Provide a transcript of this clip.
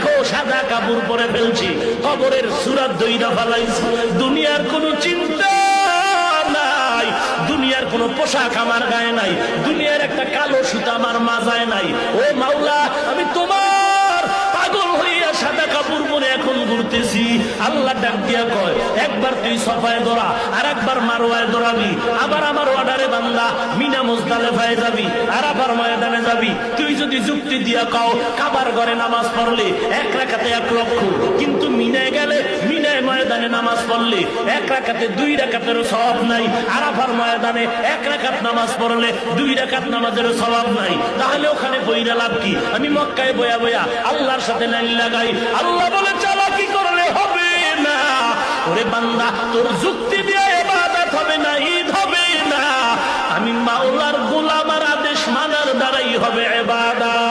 দেখো সাদা কাপড় পরে ফেলছি, কবরের সূরা দইরা ফেলাইছি, দুনিয়ার কোনো চিন্তা নাই, দুনিয়ার কোনো পোশাক আমার গায়ে নাই, দুনিয়ার একটা কালো সুতা আমার মাজায় নাই। ও মাওলা, আমি তোমার পাগল হইয়া সাদা কাপড় পরে এখন ঘুরতেছি। আল্লাহ ডাক দিয়া কয়, একবার তুই সফায় দৌড়া, আর একবার মারওয়ায় দৌড়াবি, আবার আমার অর্ডারে বান্দা মিনা মুজদালিফায় যাবি, আরাফার ময়দানে যাবি। তুই যদি যুক্তি দিয়া কও কাবার ঘরে নামাজ পড়লে 1 রাকাতে 1 লক্ষ, কিন্তু মিনায় গেলে মিনায় ময়দানে নামাজ পড়লে 1 রাকাতে 2 রাকাতের সওয়াব নাই, আরাফার ময়দানে 1 রাকাত নামাজ পড়লে 2 রাকাত নামাজের সওয়াব নাই, তাহলে ওখানে বইরা লাভ কি? আমি মক্কায় বয়া বয়া আল্লাহর সাথে লাইন লাগাই। আল্লাহ বলে চালাকি করলে হবে না। ওরে বান্দা, তোর যুক্তি দিয়ে ইবাদত হবে না, ঈদ হবে না। আমি মাওলার গোলাম, আর আদেশ মানার দ্বারাই হবে ইবাদত।